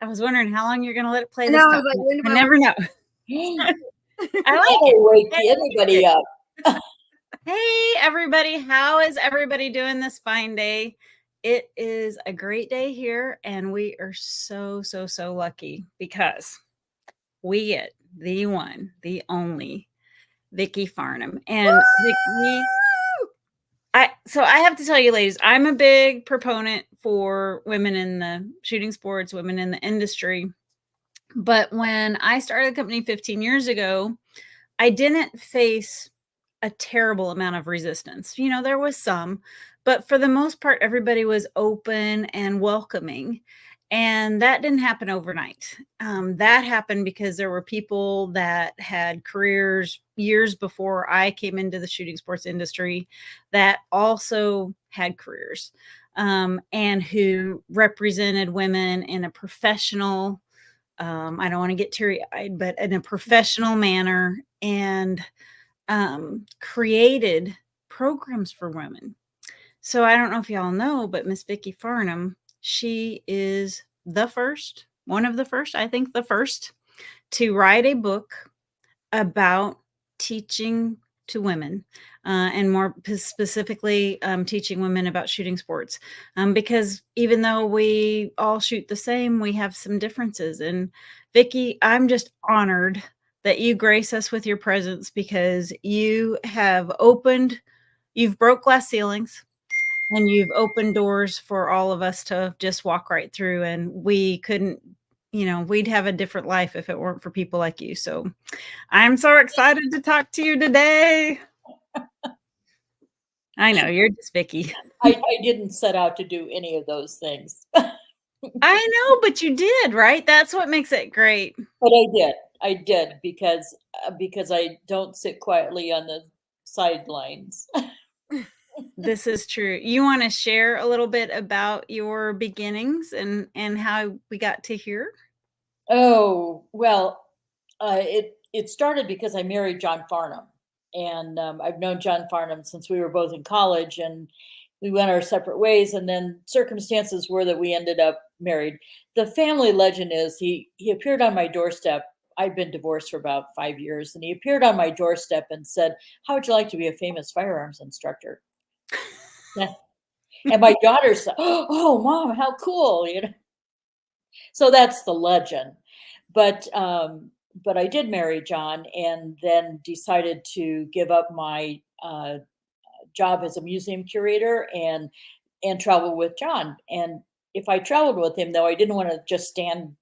I was wondering how long you're going to let it play I this know, I time. was like, when am I I never know. I like it. That'll wake anybody up. Hey, everybody. How is everybody doing this fine day? It is a great day here, and we are so lucky because we get the one, the only Vicki Farnam. And Vicki, so I have to tell you, ladies, I'm a big proponent for women in the shooting sports, women in the industry. But when I started the company 15 years ago, I didn't face a terrible amount of resistance. You know, there was some, but for the most part, everybody was open and welcoming. And that didn't happen overnight. That happened because there were people that had careers years before I came into the shooting sports industry that also had careers and who represented women in a professional, I don't want to get teary-eyed, but in a professional manner, and created programs for women. So I don't know if y'all know, but Miss Vicki Farnam, she is the first, one of the first, I think the first, to write a book about teaching to women, and more specifically, teaching women about shooting sports. Because even though we all shoot the same, we have some differences. And Vicki, I'm just honored that you grace us with your presence because you have you've broke glass ceilings and you've opened doors for all of us to just walk right through. And we couldn't, we'd have a different life if it weren't for people like you. So I'm so excited to talk to you today. I know, you're just Vicki. I didn't set out to do any of those things. I know, but you did, right? That's what makes it great. But I did because I don't sit quietly on the sidelines. This is true. You want to share a little bit about your beginnings and how we got to here? Oh, well, it started because I married John Farnam, and I've known John Farnam since we were both in college, and we went our separate ways. And then circumstances were that we ended up married. The family legend is he appeared on my doorstep. I'd been divorced for about 5 years, and he appeared on my doorstep and said, "How would you like to be a famous firearms instructor?" Yeah. And my daughter said, "Oh, Mom, how cool!" So that's the legend. But I did marry John, and then decided to give up my job as a museum curator and travel with John. And if I traveled with him, though, I didn't want to just stand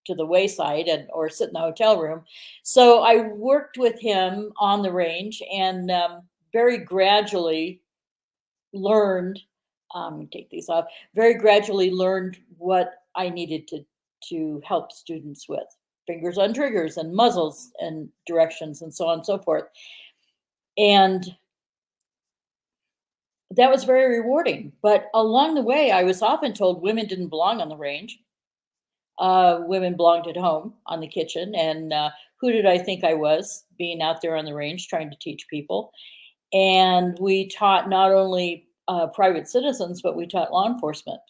to the wayside or sit in the hotel room. So I worked with him on the range and very gradually learned. Take these off. Very gradually learned what I needed to help students with fingers on triggers and muzzles and directions and so on and so forth. And that was very rewarding. But along the way, I was often told women didn't belong on the range. Women belonged at home on the kitchen. And who did I think I was being out there on the range trying to teach people? And we taught not only private citizens, but we taught law enforcement.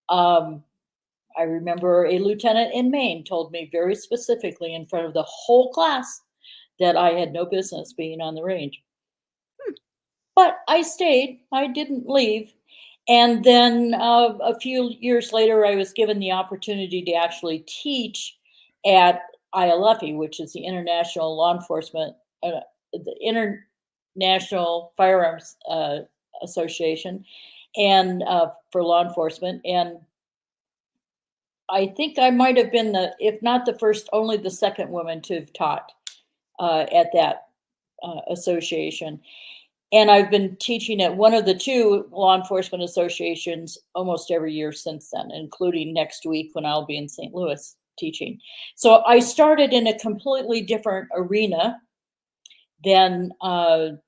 I remember a lieutenant in Maine told me very specifically in front of the whole class that I had no business being on the range. But I stayed, I didn't leave. And then a few years later, I was given the opportunity to actually teach at ILFE, which is the International Law Enforcement, the International Firearms Association, and for law enforcement. And I think I might have been if not the first, only the second woman to have taught at that association. And I've been teaching at one of the two law enforcement associations almost every year since then, including next week when I'll be in St. Louis teaching. So I started in a completely different arena than the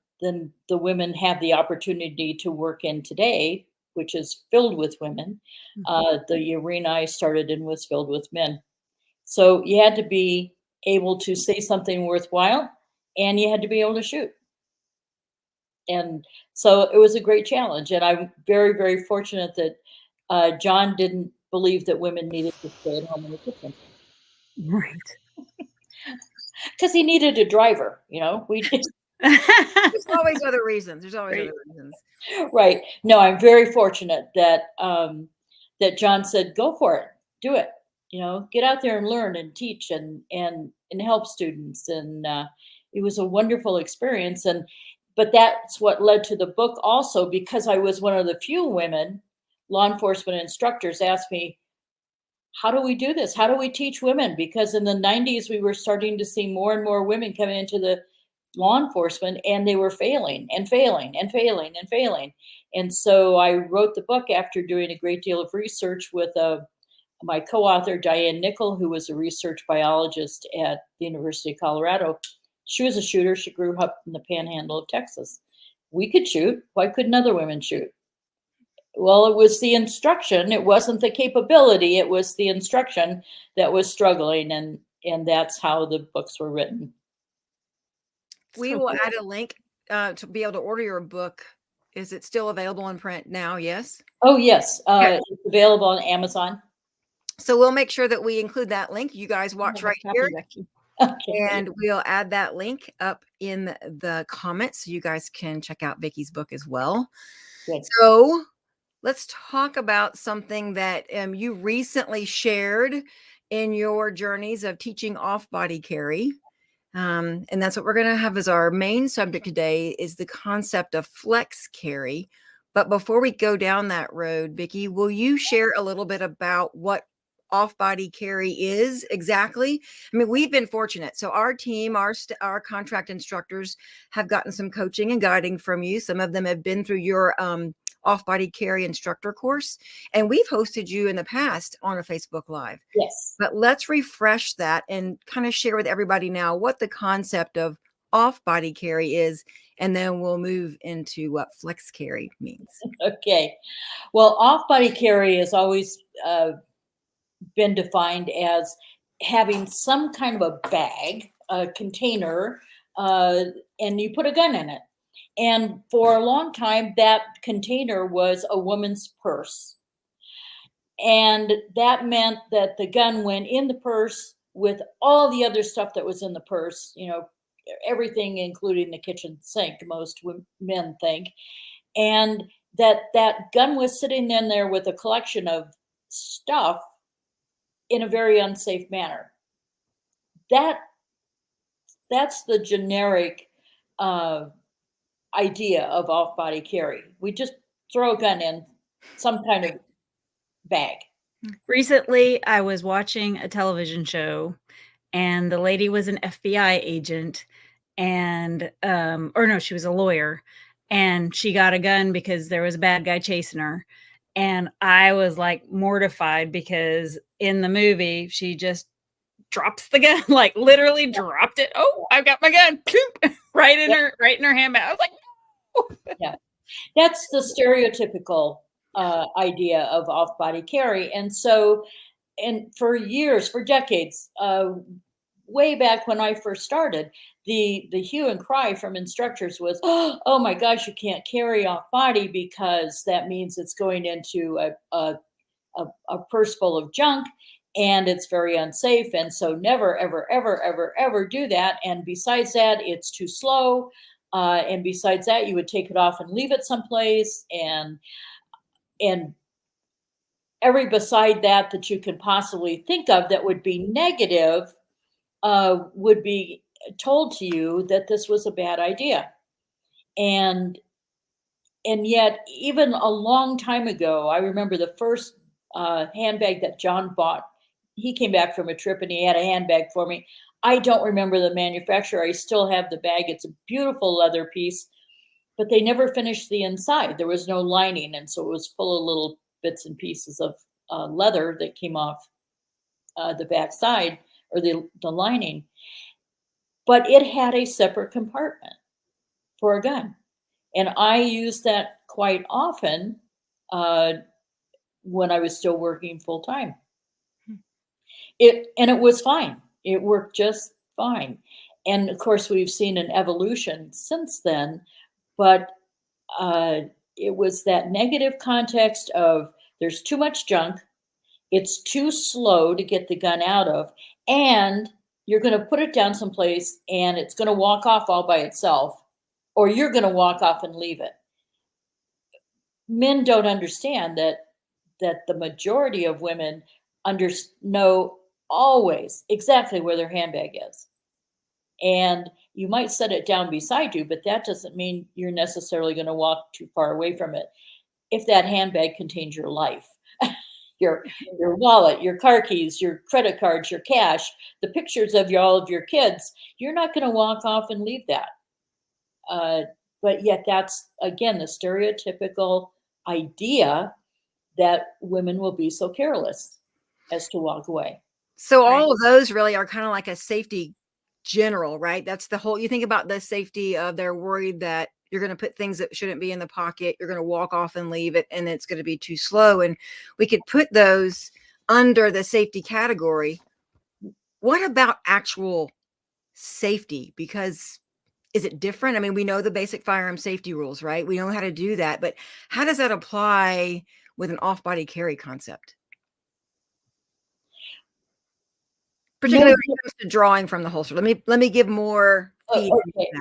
women have the opportunity to work in today, which is filled with women. The arena I started in was filled with men. So you had to be able to say something worthwhile, and you had to be able to shoot. And so it was a great challenge. And I'm very, very fortunate that John didn't believed that women needed to stay at home in the kitchen Right. because he needed a driver. You know, we did. There's always other reasons. There's always Right. other reasons. Right. No, I'm very fortunate that that John said, "Go for it, do it." You know, get out there and learn and teach and help students, and it was a wonderful experience. And but that's what led to the book also, because I was one of the few women law enforcement instructors asked me, "How do we do this? How do we teach women?" Because in the 90s, we were starting to see more and more women coming into the law enforcement, and they were failing and failing and failing and failing. And so I wrote the book after doing a great deal of research with my co-author, Diane Nickel, who was a research biologist at the University of Colorado. She was a shooter. She grew up in the panhandle of Texas. We could shoot. Why couldn't other women shoot? Well, it was the instruction. It wasn't the capability. It was the instruction that was struggling, and that's how the books were written. We So will cool. add a link to be able to order your book. Is it still available in print now? Yes. Oh yes, Okay. it's available on Amazon. So we'll make sure that we include that link. You guys watch right here, Okay. and we'll add that link up in the comments so you guys can check out Vicki's book as well. Good. So let's talk about something that you recently shared in your journeys of teaching off-body carry. And that's what we're going to have as our main subject today, is the concept of flex carry. But before we go down that road, Vicki, will you share a little bit about what off-body carry is exactly? I mean, we've been fortunate. So our team, our contract instructors have gotten some coaching and guiding from you. Some of them have been through your off-body carry instructor course, and we've hosted you in the past on a Facebook Live. Yes. But let's refresh that and kind of share with everybody now what the concept of off-body carry is, and then we'll move into what flex carry means. Okay. Well, off-body carry has always been defined as having some kind of a bag, a container, and you put a gun in it. And for a long time, that container was a woman's purse. And that meant that the gun went in the purse with all the other stuff that was in the purse, you know, everything, including the kitchen sink, most men think. And that gun was sitting in there with a collection of stuff in a very unsafe manner. That's the generic idea of off-body carry. We just throw a gun in some kind of bag. Recently, I was watching a television show, and the lady was an FBI agent, and or no, she was a lawyer, and she got a gun because there was a bad guy chasing her. And I was like mortified because in the movie, she just drops the gun, like literally dropped it. Oh, I've got my gun, right in her handbag. I was like, oh. Yeah, that's the stereotypical idea of off-body carry. And so, and for years, for decades, way back when I first started, the hue and cry from instructors was, "Oh my gosh, you can't carry off body because that means it's going into a purse full of junk, and it's very unsafe. And so, never, ever, ever, ever, ever do that. And besides that, it's too slow. And besides that, you would take it off and leave it someplace, and every beside that that you could possibly think of that would be negative would be told to you that this was a bad idea. And yet, even a long time ago, I remember the first handbag that John bought. He came back from a trip and he had a handbag for me. I don't remember the manufacturer. I still have the bag. It's a beautiful leather piece, but they never finished the inside. There was no lining, and so it was full of little bits and pieces of leather that came off the back side, or the lining. But it had a separate compartment for a gun. And I used that quite often when I was still working full time. And it was fine. It worked just fine. And of course, we've seen an evolution since then. But it was that negative context of there's too much junk. It's too slow to get the gun out of, and you're going to put it down someplace and it's going to walk off all by itself, or you're going to walk off and leave it. Men don't understand that the majority of women know always exactly where their handbag is. And you might set it down beside you, but that doesn't mean you're necessarily going to walk too far away from it. If that handbag contains your life, your wallet, your car keys, your credit cards, your cash, the pictures of all of your kids, you're not going to walk off and leave that. But yet that's, again, the stereotypical idea that women will be so careless as to walk away. So all of those really are kind of like a safety general, right? That's the whole, you think about the safety of, they're worried that you're going to put things that shouldn't be in the pocket, you're going to walk off and leave it, and it's going to be too slow. And we could put those under the safety category. What about actual safety? Because is it different? I mean, we know the basic firearm safety rules, right? We know how to do that, but how does that apply with an off-body carry concept? Particularly when it comes to drawing from the holster. Let me give more feedback. Okay.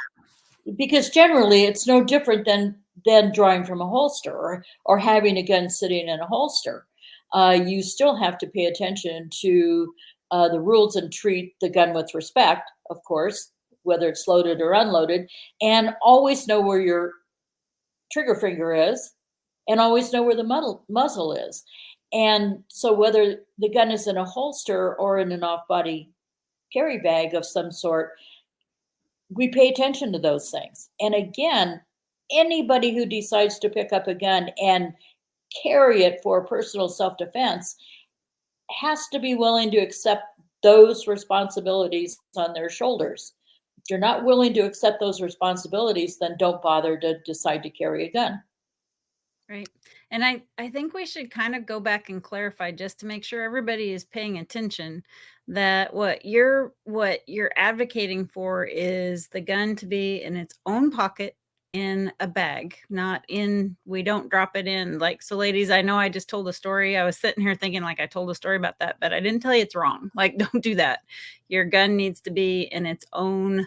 Because generally it's no different than drawing from a holster or having a gun sitting in a holster. You still have to pay attention to the rules and treat the gun with respect, of course, whether it's loaded or unloaded, and always know where your trigger finger is and always know where the muzzle is. And so whether the gun is in a holster or in an off-body carry bag of some sort, we pay attention to those things. And again, anybody who decides to pick up a gun and carry it for personal self-defense has to be willing to accept those responsibilities on their shoulders. If you're not willing to accept those responsibilities, then don't bother to decide to carry a gun. Right. And I think we should kind of go back and clarify, just to make sure everybody is paying attention, that what you're advocating for is the gun to be in its own pocket in a bag, not in, we don't drop it in. Like, so ladies, I know I just told a story. I was sitting here thinking like I told a story about that, but I didn't tell you it's wrong. Like, don't do that. Your gun needs to be in its own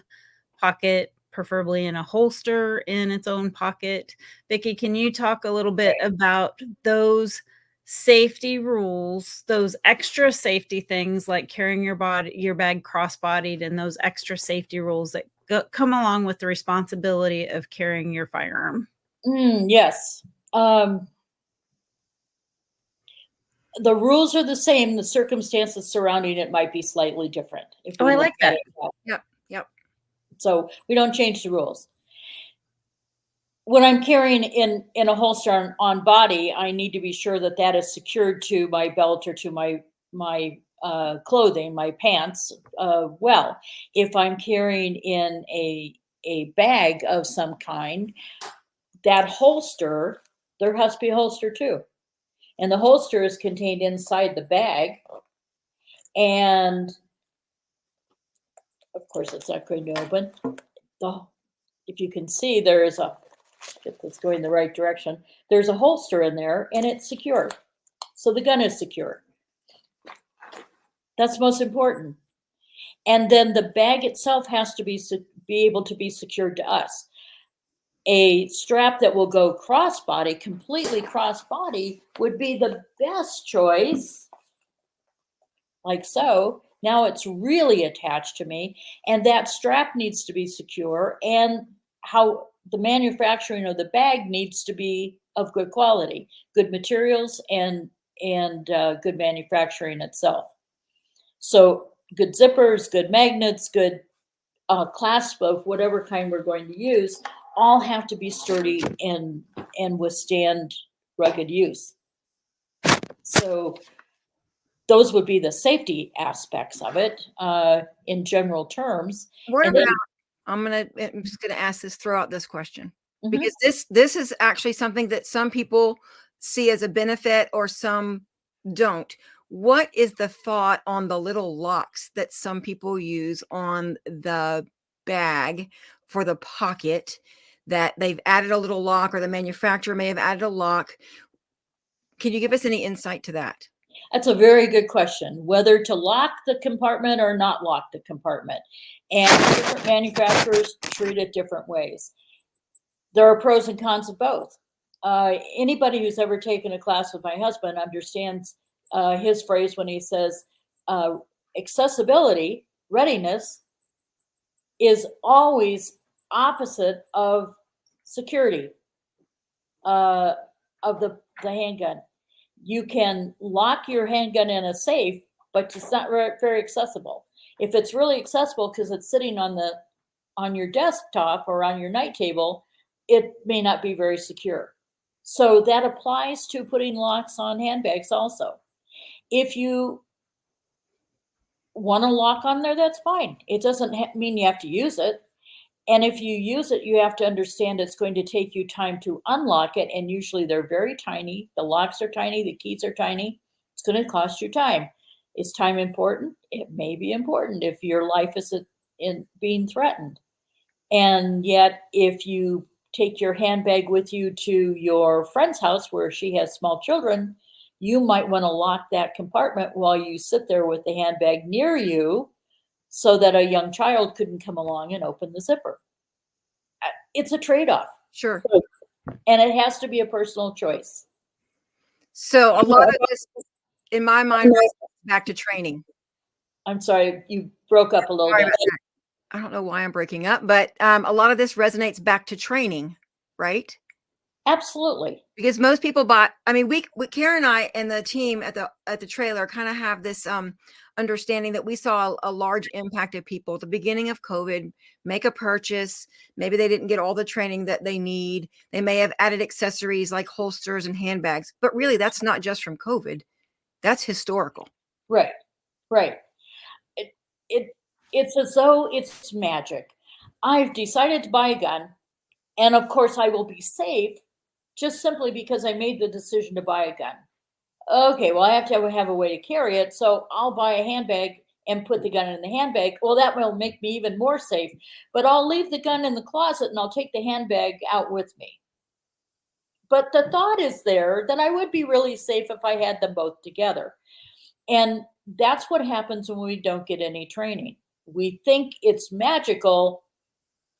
pocket, preferably in a holster in its own pocket. Vicki, can you talk a little bit about those safety rules, those extra safety things like carrying your bag cross-bodied, and those extra safety rules that come along with the responsibility of carrying your firearm? Yes. The rules are the same. The circumstances surrounding it might be slightly different. Oh, I like that. Yep. Yep. So we don't change the rules. When I'm carrying in a holster on body, I need to be sure that that is secured to my belt or to my clothing, my pants. Well, if I'm carrying in a bag of some kind, that holster, there has to be a holster too. And the holster is contained inside the bag. And of course, it's not going to open. If you can see, there is if it's going the right direction, there's a holster in there and it's secure. So the gun is secure. That's most important. And then the bag itself has to be able to be secured to us. A strap that will go crossbody, completely crossbody, would be the best choice. Like so. Now it's really attached to me, and that strap needs to be secure, and how the manufacturing of the bag needs to be of good quality, good materials, and good manufacturing itself. So good zippers, good magnets, good clasp of whatever kind we're going to use, all have to be sturdy and withstand rugged use. So those would be the safety aspects of it in general terms. What about, I'm just gonna ask this, throw out this question, because this is actually something that some people see as a benefit or some don't. What is the thought on the little locks that some people use on the bag for the pocket, that they've added a little lock, or the manufacturer may have added a lock? Can you give us any insight to that? That's a very good question, whether to lock the compartment or not lock the compartment. And different manufacturers treat it different ways. There are pros and cons of both. Anybody who's ever taken a class with my husband understands his phrase when he says accessibility, readiness is always opposite of security of the handgun. You can lock your handgun in a safe, but it's not very accessible. If it's really accessible because it's sitting on your desktop or on your night table, it may not be very secure. So that applies to putting locks on handbags also. If you want to lock on there, that's fine. It doesn't mean you have to use it. And if you use it, you have to understand it's going to take you time to unlock it. And usually they're very tiny. The locks are tiny. The keys are tiny. It's going to cost you time. Is time important? It may be important if your life is being threatened. And yet, if you take your handbag with you to your friend's house where she has small children, you might want to lock that compartment while you sit there with the handbag near you so that a young child couldn't come along and open the zipper. It's a trade-off. Sure. And it has to be a personal choice. So a lot of this, in my mind, back to training. I'm sorry, you broke up a little bit. I don't know why I'm breaking up, but a lot of this resonates back to training, right? Absolutely. Because most people we Karen and I and the team at the trailer kind of have this understanding that we saw a large impact of people at the beginning of COVID make a purchase. Maybe they didn't get all the training that they need. They may have added accessories like holsters and handbags, but really that's not just from COVID. That's historical. Right. It's as though it's magic. I've decided to buy a gun, and of course I will be safe just simply because I made the decision to buy a gun. Okay, well, I have to have a way to carry it, so I'll buy a handbag and put the gun in the handbag. Well, that will make me even more safe, but I'll leave the gun in the closet and I'll take the handbag out with me. But the thought is there that I would be really safe if I had them both together. And that's what happens when we don't get any training. We think it's magical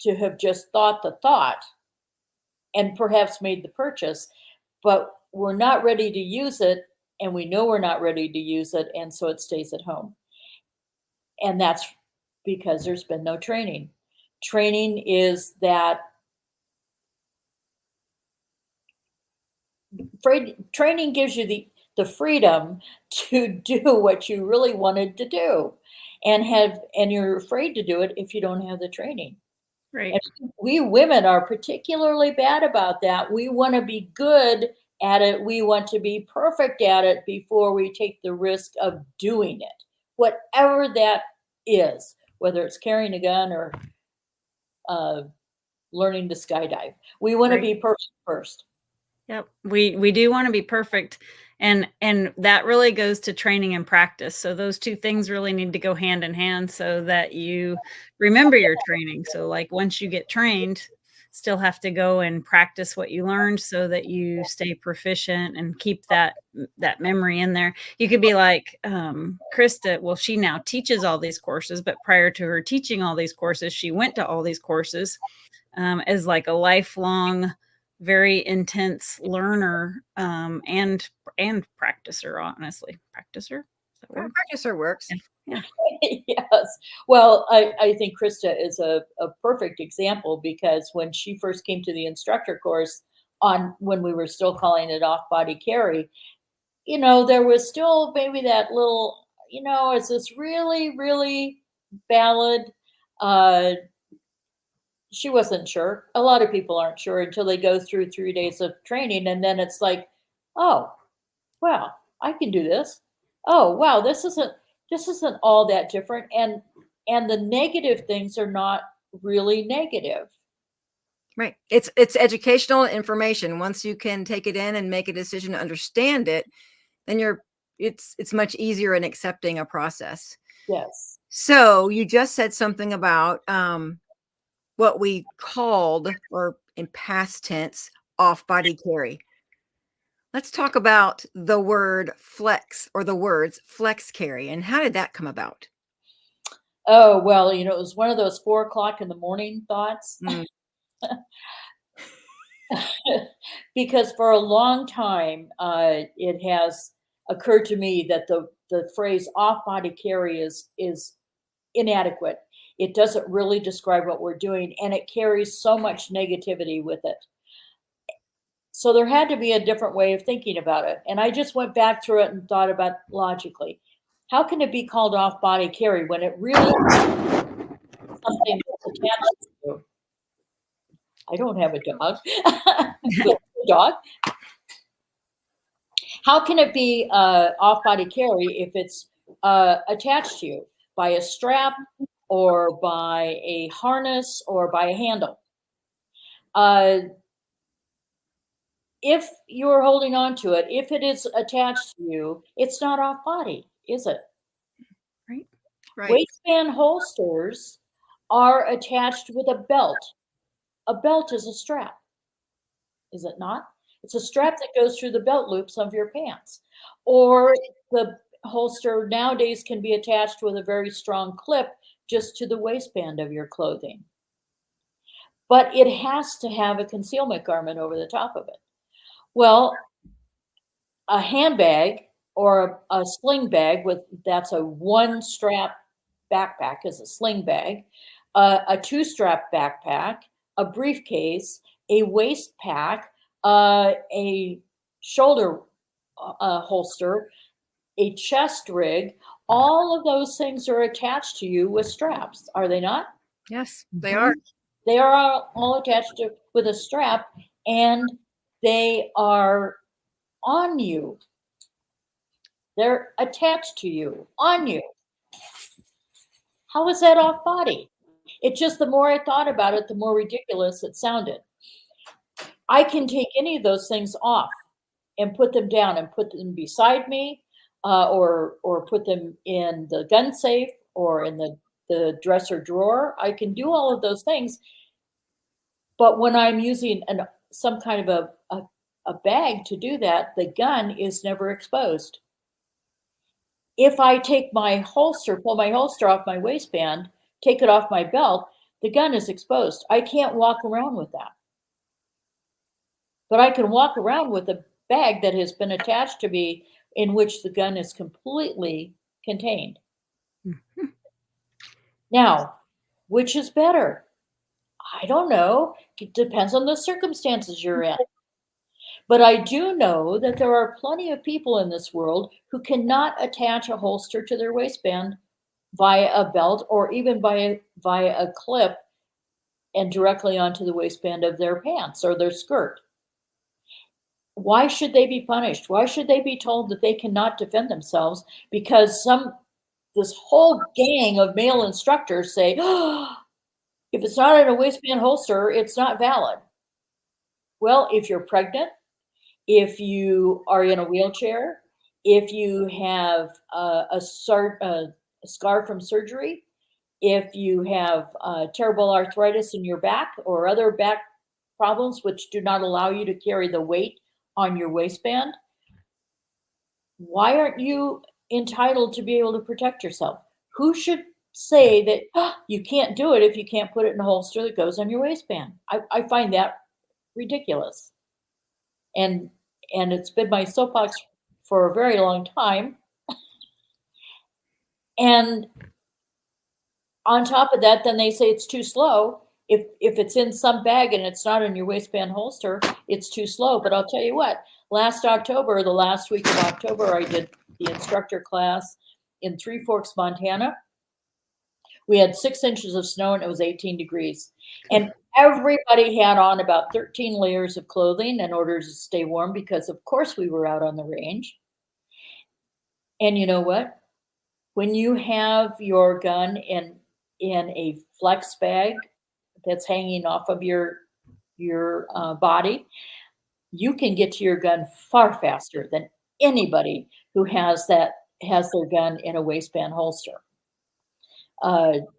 to have just thought the thought and perhaps made the purchase, but we're not ready to use it, and we know we're not ready to use it, and so it stays at home. And that's because there's been no training. Training is that training gives you the freedom to do what you really wanted to do, and you're afraid to do it if you don't have the training. Right. And we women are particularly bad about that. We want to be good at it. We want to be perfect at it before we take the risk of doing it, whatever that is, whether it's carrying a gun or learning to skydive. We want to be perfect first. Yep. We do want to be perfect. And that really goes to training and practice. So those two things really need to go hand in hand so that you remember your training. So like once you get trained, still have to go and practice what you learned so that you stay proficient and keep that memory in there. You could be like Krista. Well, she now teaches all these courses, but prior to her teaching all these courses, she went to all these courses as like a lifelong, very intense learner and practicer. Honestly, practicer. Practicer works. Yeah. Yes. Well, I think Krista is a perfect example, because when she first came to the instructor course when we were still calling it off-body carry, there was still maybe that little, is this really, really valid? She wasn't sure. A lot of people aren't sure until they go through 3 days of training. And then it's like, oh, wow, I can do this. Oh, wow, this isn't all that different. And the negative things are not really negative. Right. It's educational information. Once you can take it in and make a decision to understand it, then it's much easier in accepting a process. Yes. So you just said something about what we called, or in past tense, off-body carry. Let's talk about the word flex, or the words flex carry, and how did that come about? Oh, well, it was one of those 4 o'clock in the morning thoughts. Mm, Because for a long time, it has occurred to me that the phrase off body carry is inadequate. It doesn't really describe what we're doing, and it carries so much negativity with it. So there had to be a different way of thinking about it. And I just went back through it and thought about logically, how can it be called off body carry when it really is something that's attached to you? I don't have a dog. With a dog. How can it be off body carry if it's attached to you by a strap or by a harness or by a handle? If you're holding on to it, if it is attached to you, it's not off body, is it? right. Right. Waistband holsters are attached with a belt. A belt is a strap, is it not? It's a strap that goes through the belt loops of your pants. Or the holster nowadays can be attached with a very strong clip just to the waistband of your clothing. But it has to have a concealment garment over the top of it. Well, a handbag or a sling bag that's a one strap backpack is a sling bag, a two strap backpack, a briefcase, a waist pack, a shoulder holster, a chest rig. All of those things are attached to you with straps, are they not? Yes, they are. They are all attached with a strap, and they are on you. They're attached to you, on you. How is that off body? It just, the more I thought about it, the more ridiculous it sounded. I can take any of those things off and put them down and put them beside me, or put them in the gun safe or in the dresser drawer. I can do all of those things. But when I'm using some kind of a bag to do that, the gun is never exposed. If I take my holster, pull my holster off my waistband, take it off my belt, the gun is exposed. I can't walk around with that. But I can walk around with a bag that has been attached to me in which the gun is completely contained. Now, which is better? I don't know. It depends on the circumstances you're in. But I do know that there are plenty of people in this world who cannot attach a holster to their waistband via a belt or even via a clip and directly onto the waistband of their pants or their skirt. Why should they be punished? Why should they be told that they cannot defend themselves because this whole gang of male instructors say, oh, if it's not in a waistband holster, it's not valid. Well, if you're pregnant, if you are in a wheelchair, if you have a scar from surgery, if you have terrible arthritis in your back or other back problems which do not allow you to carry the weight on your waistband, why aren't you entitled to be able to protect yourself? Who should say that you can't do it if you can't put it in a holster that goes on your waistband? I find that ridiculous. And it's been my soapbox for a very long time. And on top of that, then they say it's too slow. If it's in some bag and it's not in your waistband holster, it's too slow. But I'll tell you what, last October, the last week of October, I did the instructor class in Three Forks, Montana. We had 6 inches of snow and it was 18 degrees. And everybody had on about 13 layers of clothing in order to stay warm because, of course, we were out on the range. And you know what? When you have your gun in a flex bag that's hanging off of your body, you can get to your gun far faster than anybody who has their gun in a waistband holster.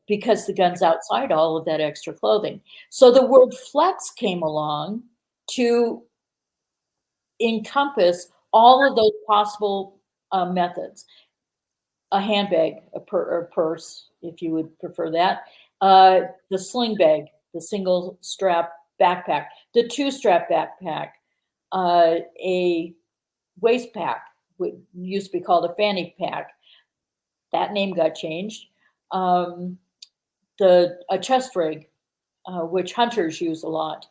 Because the gun's outside all of that extra clothing. So the word flex came along to encompass all of those possible methods. A handbag, or purse, if you would prefer that, the sling bag, the single strap backpack, the two strap backpack, a waist pack, what used to be called a fanny pack. That name got changed. A chest rig, which hunters use a lot.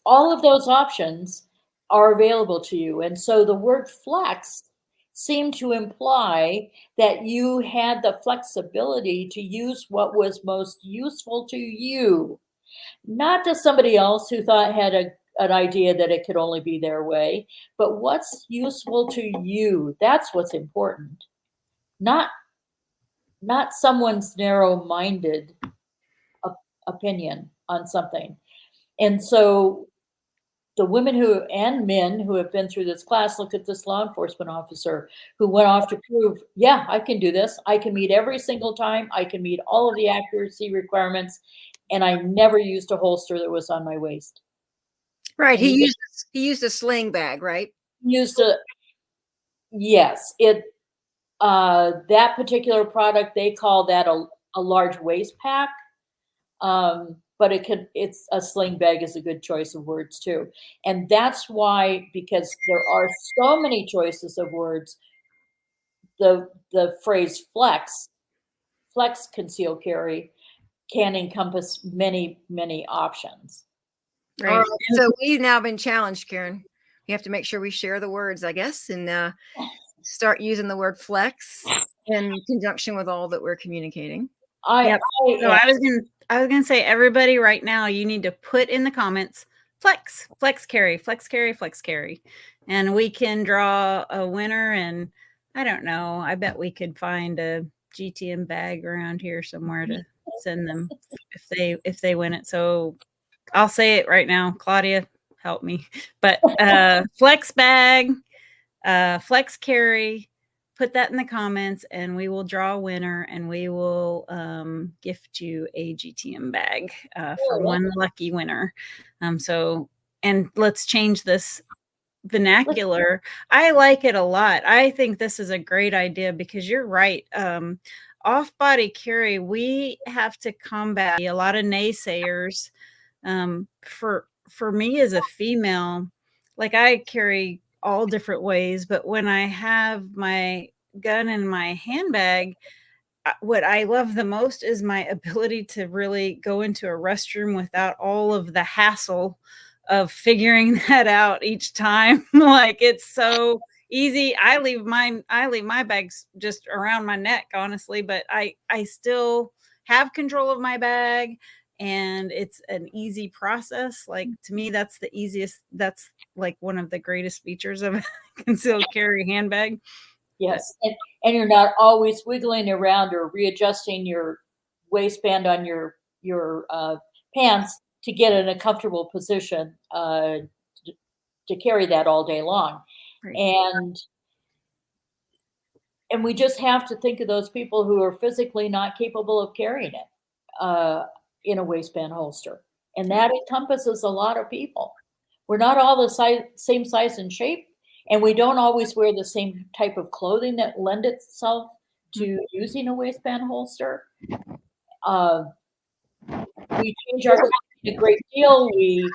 All of those options are available to you. And so the word flex seemed to imply that you had the flexibility to use what was most useful to you, not to somebody else who had an idea that it could only be their way, but what's useful to you. That's what's important. Not someone's narrow-minded opinion on something. And so the women and men who have been through this class, look at this law enforcement officer who went off to prove, yeah, I can do this. I can meet every single time. I can meet all of the accuracy requirements. And I never used a holster that was on my waist. Right. He used a sling bag, right? Yes. That particular product, they call that a large waist pack. But it's a sling bag is a good choice of words too. And that's why, because there are so many choices of words, the phrase flex conceal carry can encompass many, many options. Right. All right. So we've now been challenged, Karen. We have to make sure we share the words, I guess, and start using the word flex in conjunction with all that we're communicating. I was gonna say, everybody right now, you need to put in the comments flex carry, and we can draw a winner. And I don't know, I bet we could find a GTM bag around here somewhere to send them if they win it. So I'll say it right now, Claudia, help me. But flex bag, flex carry. Put that in the comments and we will draw a winner, and we will gift you a GTM bag for one lucky winner. And let's change this vernacular. I like it a lot. I think this is a great idea because you're right. Off-body carry, we have to combat a lot of naysayers. For me as a female, like, I carry all different ways, but when I have my gun in my handbag, what I love the most is my ability to really go into a restroom without all of the hassle of figuring that out each time. Like, it's so easy. I leave my bags just around my neck, honestly, but I still have control of my bag, and it's an easy process. Like, to me, that's the easiest. That's like one of the greatest features of a concealed carry handbag. Yes. And you're not always wiggling around or readjusting your waistband on your pants to get in a comfortable position to carry that all day long. Right. And we just have to think of those people who are physically not capable of carrying it in a waistband holster. And that encompasses a lot of people. We're not all the same size and shape, and we don't always wear the same type of clothing that lend itself to using a waistband holster. We change our clothing a great deal. We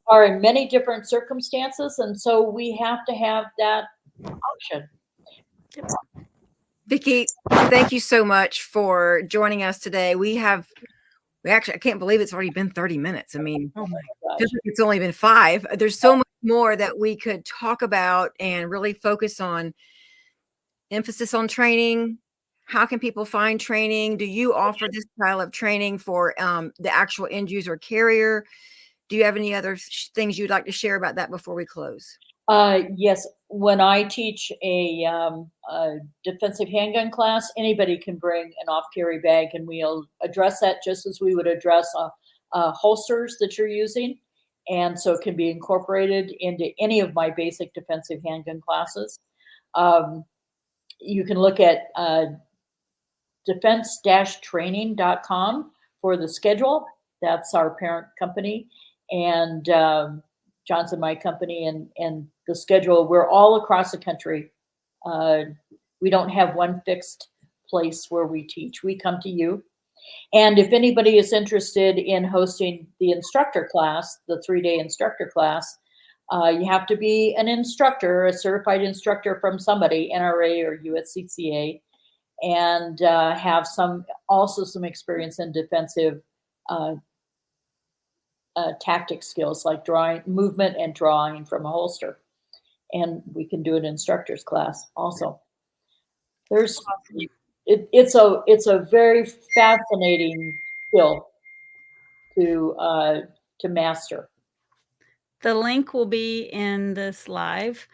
are in many different circumstances, and so we have to have that option. Vicki, thank you so much for joining us today. I can't believe it's already been 30 minutes. I mean, oh my gosh, it's only been 5. There's so much more that we could talk about and really focus on. Emphasis on training. How can people find training? Do you offer this style of training for the actual end user carrier? Do you have any other things you'd like to share about that before we close? Yes. When I teach a defensive handgun class, anybody can bring an off-carry bag, and we'll address that just as we would address holsters that you're using. And so it can be incorporated into any of my basic defensive handgun classes. You can look at defense-training.com for the schedule. That's our parent company. and Johnson, my company, and the schedule. We're all across the country. We don't have one fixed place where we teach. We come to you. And if anybody is interested in hosting the instructor class, the 3-day instructor class, you have to be an instructor, a certified instructor from somebody, NRA or USCCA, and have also some experience in defensive tactic skills like drawing, movement and drawing from a holster. And we can do an instructor's class also. It's a very fascinating skill to master. The link will be in this live.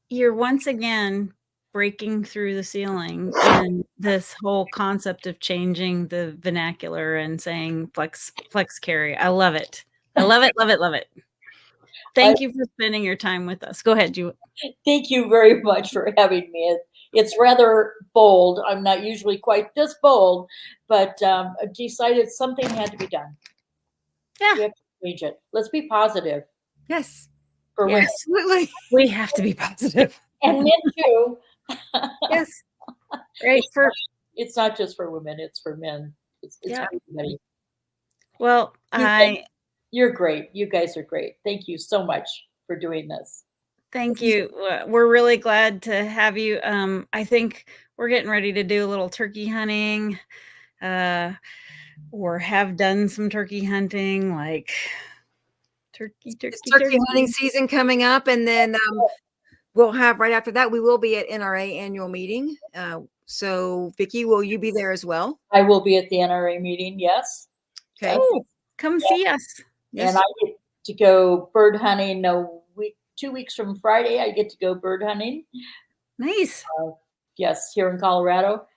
You're once again breaking through the ceiling in this whole concept of changing the vernacular and saying flex carry. I love it. I love it, love it, love it. Thank you for spending your time with us. Go ahead, Thank you very much for having me. It's rather bold. I'm not usually quite this bold, but I decided something had to be done. Yeah. We have to change it. Let's be positive. Yes. For women. Absolutely. We have to be positive. And men too. Yes. Right. It's not just for women, it's for men. It's for everybody. Well, you're great. You guys are great. Thank you so much for doing this. Thank you. We're really glad to have you. I think we're getting ready to do a little turkey hunting, or have done some turkey hunting, like turkey hunting season coming up. And then we'll have right after that, we will be at NRA annual meeting. So Vicki, will you be there as well? I will be at the NRA meeting. Yes. Okay. Oh, come see us. Yes. And I get to go bird hunting 2 weeks from Friday. I get to go bird hunting. Nice. Yes, here in Colorado,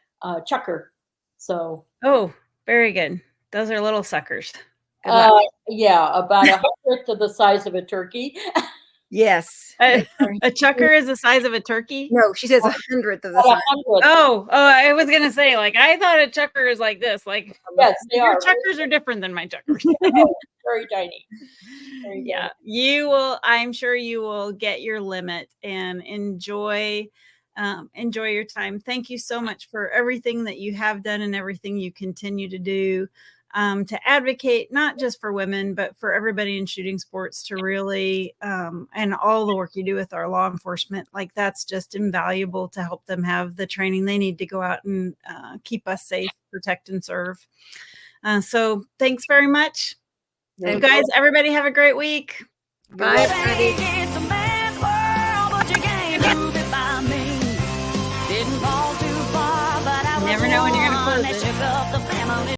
Chucker. So. Oh, very good. Those are little suckers. Yeah, about 100th of the size of a turkey. Yes. A chucker is the size of a turkey? No, she says 100th of the size. Oh, I was gonna say, like, I thought a chucker is like this. Like, yes, your chuckers are different than my chuckers. Very tiny. Yeah, you will. I'm sure you will get your limit and enjoy your time. Thank you so much for everything that you have done and everything you continue to do. To advocate not just for women, but for everybody in shooting sports to really, and all the work you do with our law enforcement, like that's just invaluable to help them have the training they need to go out and keep us safe, protect, and serve. So thanks very much. You guys, everybody have a great week. Bye, everybody. You never know when you're going to close it.